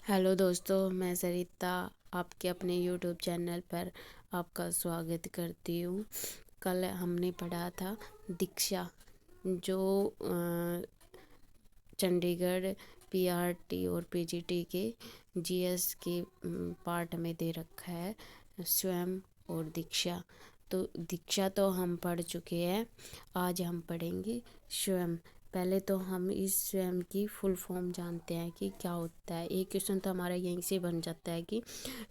Hello दोस्तों, मैं सरिता आपके अपने यूट्यूब चैनल पर आपका स्वागत करती हूँ। कल हमने पढ़ा था दीक्षा, जो चंडीगढ़ पीआरटी और पीजीटी के जीएस के पार्ट में दे रखा है, स्वयं और दीक्षा। तो दीक्षा तो हम पढ़ चुके हैं, आज हम पढ़ेंगे स्वयं। पहले तो हम इस स्वयं की फुल फॉर्म जानते हैं कि क्या होता है। एक क्वेश्चन तो हमारा यहीं से बन जाता है कि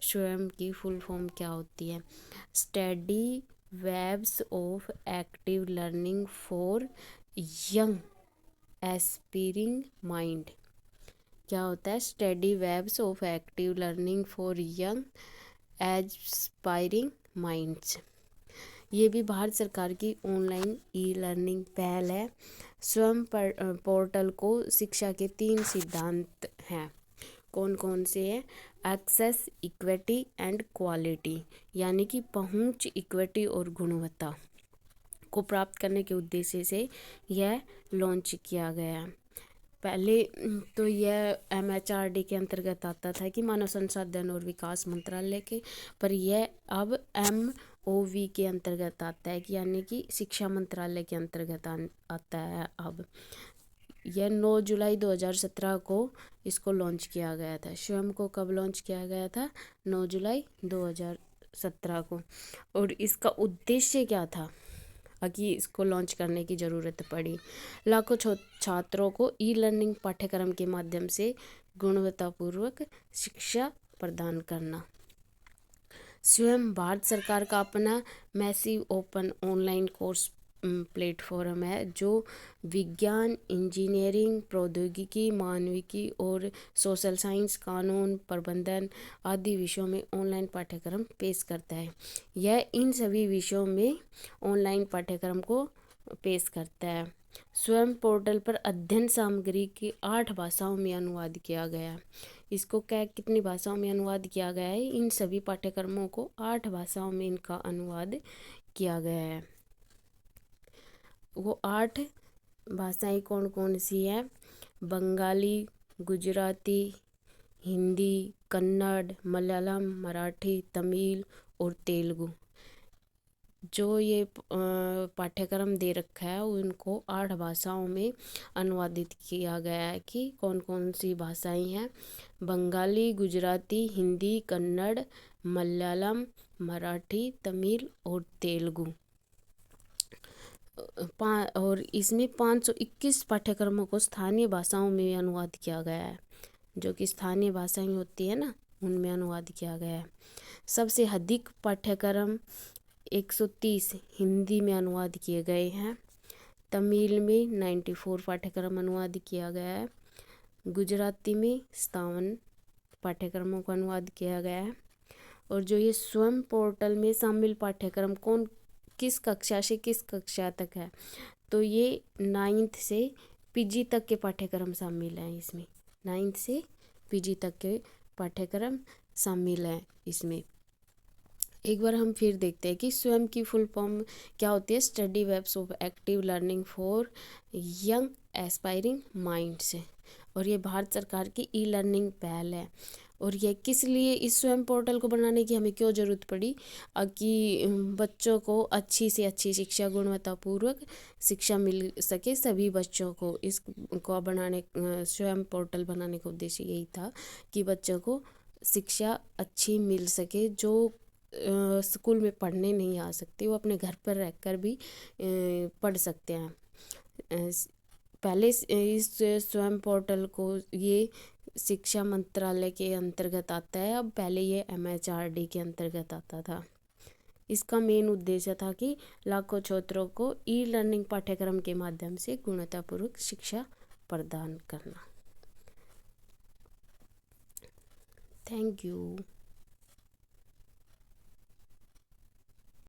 स्वयं की फुल फॉर्म क्या होती है। Study webs of active learning for young aspiring mind. क्या होता है? Study webs of active learning for young aspiring minds. ये भी भारत सरकार की ऑनलाइन ई लर्निंग पहल है। स्वयं पोर्टल को शिक्षा के 3 सिद्धांत हैं। कौन कौन से हैं? एक्सेस, इक्विटी एंड क्वालिटी, यानी कि पहुंच, इक्विटी और गुणवत्ता को प्राप्त करने के उद्देश्य से यह लॉन्च किया गया। पहले तो यह MHRD के अंतर्गत आता था कि मानव संसाधन और विकास मंत्रालय के, पर यह अब MOV के अंतर्गत आता है, यानी कि शिक्षा मंत्रालय के अंतर्गत आता है। अब यह 9 जुलाई 2017 को इसको लॉन्च किया गया था। स्वयं को कब लॉन्च किया गया था? 9 जुलाई 2017 को। और इसका उद्देश्य क्या था कि इसको लॉन्च करने की ज़रूरत पड़ी? लाखों छात्रों को ई लर्निंग पाठ्यक्रम के माध्यम से गुणवत्तापूर्वक शिक्षा प्रदान करना। स्वयं भारत सरकार का अपना massive open online course platform है, जो विज्ञान, इंजीनियरिंग, प्रौद्योगिकी, मानविकी और सोशल साइंस, कानून, प्रबंधन आदि विषयों में ऑनलाइन पाठ्यक्रम पेश करता है। यह इन सभी विषयों में ऑनलाइन पाठ्यक्रम को पेश करता है। स्वयं पोर्टल पर अध्ययन सामग्री की 8 भाषाओं में अनुवाद किया गया है। इसको कितनी भाषाओं में अनुवाद किया गया है? इन सभी पाठ्यक्रमों को 8 भाषाओं में इनका अनुवाद किया गया है। वो 8 भाषाएं कौन कौन सी हैं? बंगाली, गुजराती, हिंदी, कन्नड़, मलयालम, मराठी, तमिल और तेलुगु। जो ये पाठ्यक्रम दे रखा है उनको 8 भाषाओं में अनुवादित किया गया है। कि कौन कौन सी भाषाएं हैं? बंगाली, गुजराती, हिंदी, कन्नड़, मलयालम, मराठी, तमिल और तेलुगु। और इसमें 521 पाठ्यक्रमों को स्थानीय भाषाओं में अनुवाद किया गया है। जो कि स्थानीय भाषाएं होती है ना, उनमें अनुवाद किया गया है। सबसे अधिक पाठ्यक्रम 130 हिंदी में अनुवाद किए गए हैं। तमिल में 94 पाठ्यक्रम अनुवाद किया गया है। गुजराती में 57 पाठ्यक्रमों का अनुवाद किया गया है। और जो ये स्वयं पोर्टल में शामिल पाठ्यक्रम किस कक्षा से किस कक्षा तक है? तो ये 9th से PG तक के पाठ्यक्रम शामिल हैं इसमें। 9th से PG तक के पाठ्यक्रम शामिल हैं इसमें। एक बार हम फिर देखते हैं कि स्वयं की फुल फॉर्म क्या होती है। Study webs of active learning for young aspiring minds. और ये भारत सरकार की ई लर्निंग पहल है। और ये किस लिए इस स्वयं पोर्टल को बनाने की हमें क्यों ज़रूरत पड़ी? कि बच्चों को अच्छी से अच्छी शिक्षा, गुणवत्तापूर्वक शिक्षा मिल सके सभी बच्चों को। इसको बनाने, स्वयं पोर्टल बनाने का उद्देश्य यही था कि बच्चों को शिक्षा अच्छी मिल सके। जो स्कूल में पढ़ने नहीं आ सकते, वो अपने घर पर रहकर भी पढ़ सकते हैं। पहले इस स्वयं पोर्टल को ये शिक्षा मंत्रालय के अंतर्गत आता है। अब पहले ये MHRD के अंतर्गत आता था। इसका मेन उद्देश्य था कि लाखों छात्रों को ई लर्निंग पाठ्यक्रम के माध्यम से गुणवत्तापूर्वक शिक्षा प्रदान करना। Thank you.